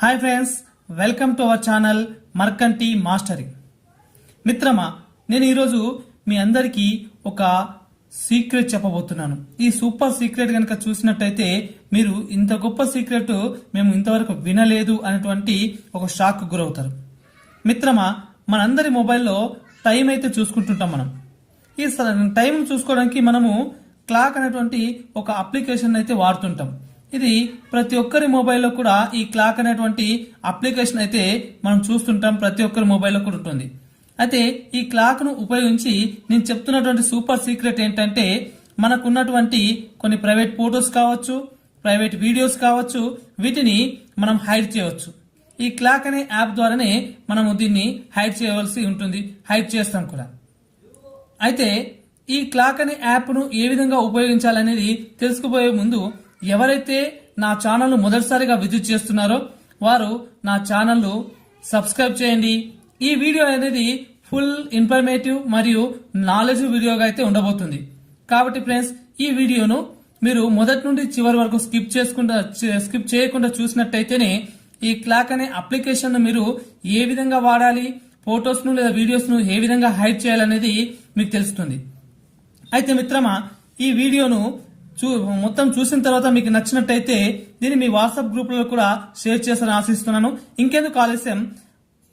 Hi friends, welcome to our channel మర్కంటి mastery. మిత్రమా, నేను ఈరోజు మీ అందరికీ ఒక సీక్రెట్ చెప్పబోతున్నాను. ఈ సూపర్ సీక్రెట్ కనుక చూసినట్టయితే మీరు ఇంత గొప్ప సీక్రెట్ మేము ఇంతవరకు వినలేదు అనేటువంటి ఒక షాక్ గురవుతారు. మిత్రమా, మనందరి మొబైల్లో టైం అయితే చూసుకుంటుంటాం. మనం ఈ టైం చూసుకోవడానికి మనము క్లాక్ అనేటువంటి ఒక అప్లికేషన్ అయితే వాడుతుంటాం. ఇది ప్రతి ఒక్కరి మొబైల్లో కూడా ఈ క్లాక్ అనేటువంటి అప్లికేషన్ అయితే మనం చూస్తుంటాం. ప్రతి ఒక్కరి మొబైల్లో కూడా ఉంటుంది. అయితే ఈ క్లాక్ ను ఉపయోగించి నేను చెప్తున్నటువంటి సూపర్ సీక్రెట్ ఏంటంటే, మనకున్నటువంటి కొన్ని ప్రైవేట్ ఫోటోస్ కావచ్చు, ప్రైవేట్ వీడియోస్ కావచ్చు, వీటిని మనం హైడ్ చేయవచ్చు. ఈ క్లాక్ అనే యాప్ ద్వారానే మనము దీన్ని హైడ్ చేయవలసి ఉంటుంది. హైడ్ చేస్తాం కూడా. అయితే ఈ క్లాక్ అనే యాప్ ను ఏ విధంగా ఉపయోగించాలనేది తెలుసుకుపోయే ముందు, ఎవరైతే నా ఛానల్ మొదటిసారిగా విజిట్ చేస్తున్నారో వారు నా ఛానల్ సబ్స్క్రైబ్ చేయండి. ఈ వీడియో అనేది ఫుల్ ఇన్ఫర్మేటివ్ మరియు నాలెడ్జ్ వీడియోగా అయితే ఉండబోతుంది. కాబట్టి ఫ్రెండ్స్, ఈ వీడియోను మీరు మొదటి నుండి చివరి వరకు స్కిప్ చేయకుండా చూసినట్టయితేనే ఈ క్లాక్ అనే అప్లికేషన్ ను మీరు ఏ విధంగా వాడాలి, ఫొటోస్ ను లేదా వీడియోస్ ను ఏ విధంగా హైడ్ చేయాలనేది మీకు తెలుస్తుంది. అయితే మిత్రమా, ఈ వీడియోను మొత్తం చూసిన తర్వాత మీకు నచ్చినట్టయితే దీన్ని మీ వాట్సాప్ గ్రూపులలో కూడా షేర్ చేస్తారని ఆశిస్తున్నాను. ఇంకెందుకు ఆలస్యం,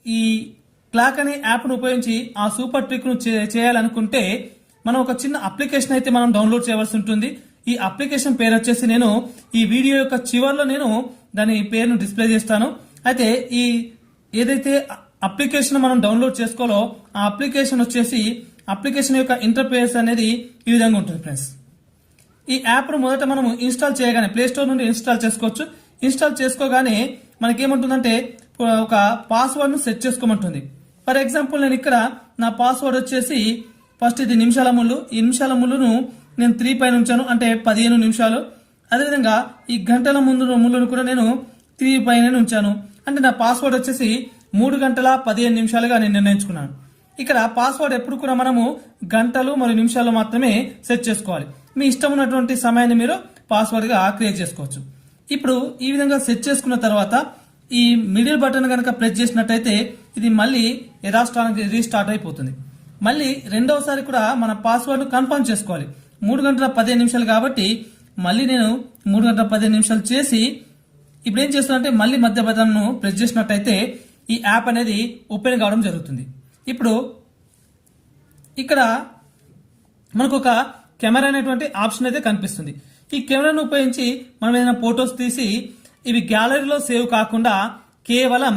ఈ క్లాక్ అనే యాప్ ను ఉపయోగించి ఆ సూపర్ ట్రిక్ ను చేయాలనుకుంటే మనం ఒక చిన్న అప్లికేషన్ అయితే మనం డౌన్లోడ్ చేయవలసి ఉంటుంది. ఈ అప్లికేషన్ పేరు వచ్చేసి నేను ఈ వీడియో యొక్క చివర్లో నేను దాని పేరును డిస్ప్లే చేస్తాను. అయితే ఈ ఏదైతే అప్లికేషన్ మనం డౌన్లోడ్ చేసుకోవాలో ఆ అప్లికేషన్ వచ్చేసి అప్లికేషన్ యొక్క ఇంటర్ఫేస్ అనేది ఈ విధంగా ఉంటుంది ఫ్రెండ్స్. ఈ యాప్ ను మొదట మనం ఇన్స్టాల్ చేయగానే ప్లే స్టోర్ నుండి ఇన్స్టాల్ చేసుకోవచ్చు. ఇన్స్టాల్ చేసుకోగానే మనకేముంటుందంటే ఒక పాస్వర్డ్ ను సెట్ చేసుకోమంటుంది. ఫర్ ఎగ్జాంపుల్, నేను ఇక్కడ నా పాస్వర్డ్ వచ్చేసి ఫస్ట్ ఇది నిమిషాల ముళ్ళు. ఈ నిమిషాల ముళ్ళును నేను 3 పైన ఉంచాను, అంటే 15 నిమిషాలు. అదేవిధంగా ఈ గంటల ముళ్ళును కూడా నేను 3 పైన ఉంచాను, అంటే నా పాస్వర్డ్ వచ్చేసి 3 గంటల 15 నిమిషాలుగా నేను నిర్ణయించుకున్నాను. ఇక్కడ పాస్వర్డ్ ఎప్పుడు కూడా మనము గంటలు మరియు నిమిషాలు మాత్రమే సెట్ చేసుకోవాలి. మీ ఇష్టం ఉన్నటువంటి సమయాన్ని మీరు పాస్వర్డ్ గా క్రియేట్ చేసుకోవచ్చు. ఇప్పుడు ఈ విధంగా సెట్ చేసుకున్న తర్వాత ఈ మిడిల్ బటన్ కనుక ప్రెస్ చేసినట్టయితే ఇది మళ్ళీ యథాస్థానానికి రీస్టార్ట్ అయిపోతుంది. మళ్ళీ రెండవసారి కూడా మన పాస్వర్డ్ ను కన్ఫర్మ్ చేసుకోవాలి. 3 గంటల 15 నిమిషాలు కాబట్టి మళ్ళీ నేను 3 గంటల 15 నిమిషాలు చేసి ఇప్పుడు ఏం చేస్తున్నా మళ్ళీ మధ్య బటన్ ను ప్రెస్ చేసినట్టయితే ఈ యాప్ అనేది ఓపెన్ కావడం జరుగుతుంది. ఇప్పుడు ఇక్కడ మనకు ఒక కెమెరా అనేటువంటి ఆప్షన్ అయితే కనిపిస్తుంది. ఈ కెమెరాను ఉపయోగించి మనం ఏదైనా ఫొటోస్ తీసి ఇవి గ్యాలరీలో సేవ్ కాకుండా కేవలం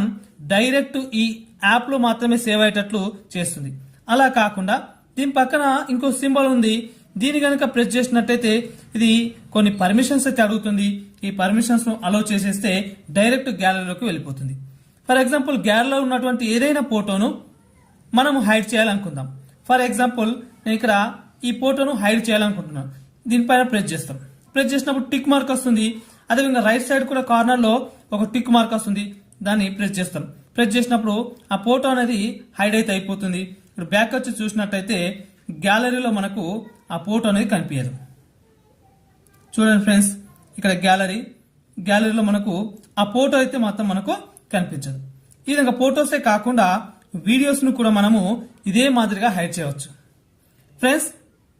డైరెక్ట్ ఈ యాప్ లో మాత్రమే సేవ్ అయ్యేటట్లు చేస్తుంది. అలా కాకుండా దీని పక్కన ఇంకో సింబల్ ఉంది. దీని కనుక ప్రెస్ చేసినట్టయితే ఇది కొన్ని పర్మిషన్స్ అయితే అడుగుతుంది. ఈ పర్మిషన్స్ ను అలౌ చేసేస్తే డైరెక్ట్ గ్యాలరీలోకి వెళ్ళిపోతుంది. ఫర్ ఎగ్జాంపుల్, గ్యాలరీలో ఉన్నటువంటి ఏదైనా ఫోటోను మనం హైడ్ చేయాలనుకుందాం. ఫర్ ఎగ్జాంపుల్, నేను ఇక్కడ ఈ ఫోటోను హైడ్ చేయాలనుకుంటున్నాను. దీనిపైన ప్రెస్ చేస్తాం. ప్రెస్ చేసినప్పుడు టిక్ మార్క్ వస్తుంది. అదేవిధంగా రైట్ సైడ్ కూడా కార్నర్ లో ఒక టిక్ మార్క్ వస్తుంది. దాన్ని ప్రెస్ చేస్తాం. ప్రెస్ చేసినప్పుడు ఆ ఫోటో అనేది హైడ్ అయితే అయిపోతుంది. ఇప్పుడు బ్యాక్ వచ్చి చూసినట్టయితే గ్యాలరీలో మనకు ఆ ఫోటో అనేది కనిపించదు. చూడండి ఫ్రెండ్స్, ఇక్కడ గ్యాలరీలో మనకు ఆ ఫోటో అయితే మాత్రం మనకు కనిపించదు. ఈ విధంగా ఫోటోసే కాకుండా వీడియోస్ ను కూడా మనము ఇదే మాదిరిగా హైడ్ చేయవచ్చు. ఫ్రెండ్స్,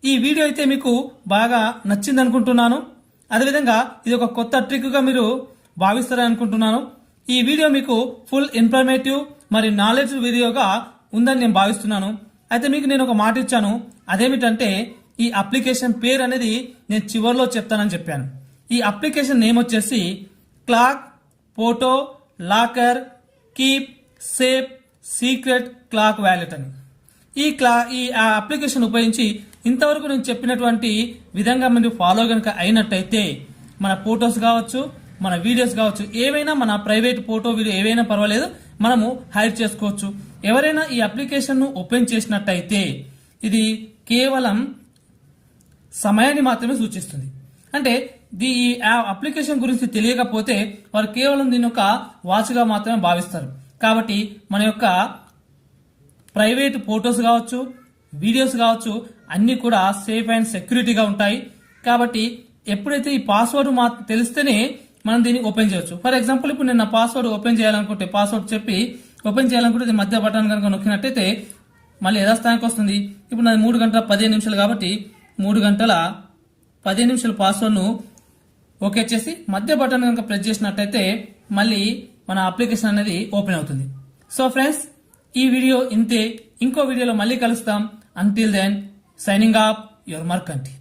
ఈ వీడియో అయితే మీకు బాగా నచ్చింది అనుకుంటున్నాను. అదేవిధంగా ఇది ఒక కొత్త ట్రిక్ గా మీరు భావిస్తారని అనుకుంటున్నాను. ఈ వీడియో మీకు ఫుల్ ఇన్ఫర్మేటివ్ మరియు నాలెడ్జ్ వీడియోగా ఉందని నేను భావిస్తున్నాను. అయితే మీకు నేను ఒక మాట ఇచ్చాను. అదేమిటంటే, ఈ అప్లికేషన్ పేరు అనేది నేను చివరిలో చెప్తానని చెప్పాను. ఈ అప్లికేషన్ నేమ్ వచ్చేసి clock photo locker keep safe secret clock wallet అని. ఈ అప్లికేషన్ ఉపయోగించి ఇంతవరకు నేను చెప్పినటువంటి విధంగా మీరు ఫాలో కనుక అయినట్టయితే మన ఫోటోస్ కావచ్చు, మన వీడియోస్ కావచ్చు, ఏవైనా మన ప్రైవేట్ ఫోటో వీడియో ఏవైనా పర్వాలేదు, మనము హైడ్ చేసుకోవచ్చు. ఎవరైనా ఈ అప్లికేషన్ ను ఓపెన్ చేసినట్టయితే ఇది కేవలం సమయాన్ని మాత్రమే సూచిస్తుంది. అంటే ఈ అప్లికేషన్ గురించి తెలియకపోతే వారు కేవలం దీని ఒక వాచ్ గా మాత్రమే భావిస్తారు. కాబట్టి మన యొక్క ప్రైవేట్ ఫోటోస్ కావచ్చు, వీడియోస్ కావచ్చు, అన్ని కూడా సేఫ్ అండ్ సెక్యూరిటీగా ఉంటాయి. కాబట్టి ఎప్పుడైతే ఈ పాస్వర్డ్ తెలిస్తేనే మనం దీన్ని ఓపెన్ చేయొచ్చు. ఫర్ ఎగ్జాంపుల్ ఇప్పుడు నేను నా పాస్వర్డ్ ఓపెన్ చేయాలనుకుంటే పాస్వర్డ్ చెప్పి ఓపెన్ చేయాలనుకుంటే ఇది మధ్య బటన్ కనుక నొక్కినట్టయితే మళ్ళీ యథాస్థానానికి వస్తుంది. ఇప్పుడు నాది 3 గంటల 15 నిమిషాలు కాబట్టి 3 గంటల 15 నిమిషాల పాస్వర్డ్ను ఓకే చేసి మధ్య బటన్ కనుక ప్రెస్ చేసినట్టయితే మళ్ళీ మన అప్లికేషన్ అనేది ఓపెన్ అవుతుంది. సో ఫ్రెండ్స్, ఈ వీడియో ఇంతే. ఇంకో వీడియోలో మళ్ళీ కలుస్తాం. Until then, signing off your Markanti.